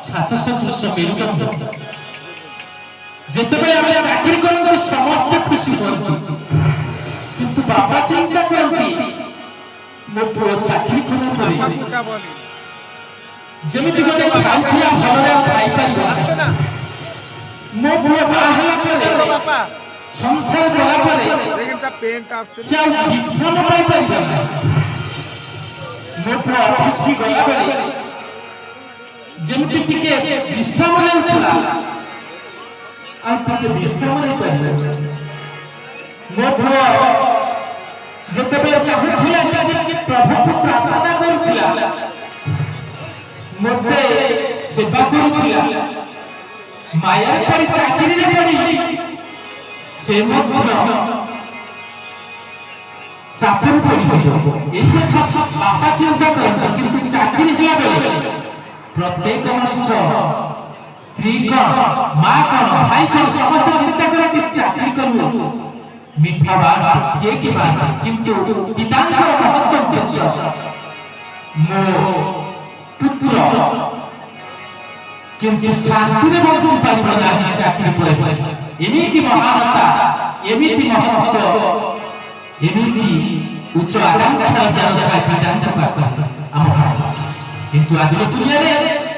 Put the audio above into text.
छात्र सदृश मेरुदंड जितेबाला आम चाकरी करते समस्ते खुशी करती किंतु बाबा चिंता करती मो पुओ चाकरी कला जमीती गोटे खाऊला भलरे खाई पारिबो मो पुओ बाहला परे संसार गला परे से विश्राम पाई पारिबो मो पुओ ऑफिस की गला परे जमीती टिके विश्राम लेउथला आ टिके विश्राम नै पारिबो मो पुओ जतबे चाहुथिला कि प्रभु को प्रार्थना करूथिला मते सेवा करूथिला माया परि चाकरी रे पड़ी से मध्य चापर पड़ी जिवो एई कथा बापा चिंता करत किंतु चाकरी हिला बेले प्रत्येक मनुष्य स्त्री को मां को भाई को समस्त चिंता करे कि चाकरी करू मिथ्या बात के बात किंतु पितांकर महत्व उद्देश्य मो पुत्र किंतु शांति में बंची पारिबो ना चाकरी पर एमिति महानता एमिति महत्व एमिति उच्च आकांक्षा ज्ञान था पितांकर पाखरे हम किंतु आज दुनिया रे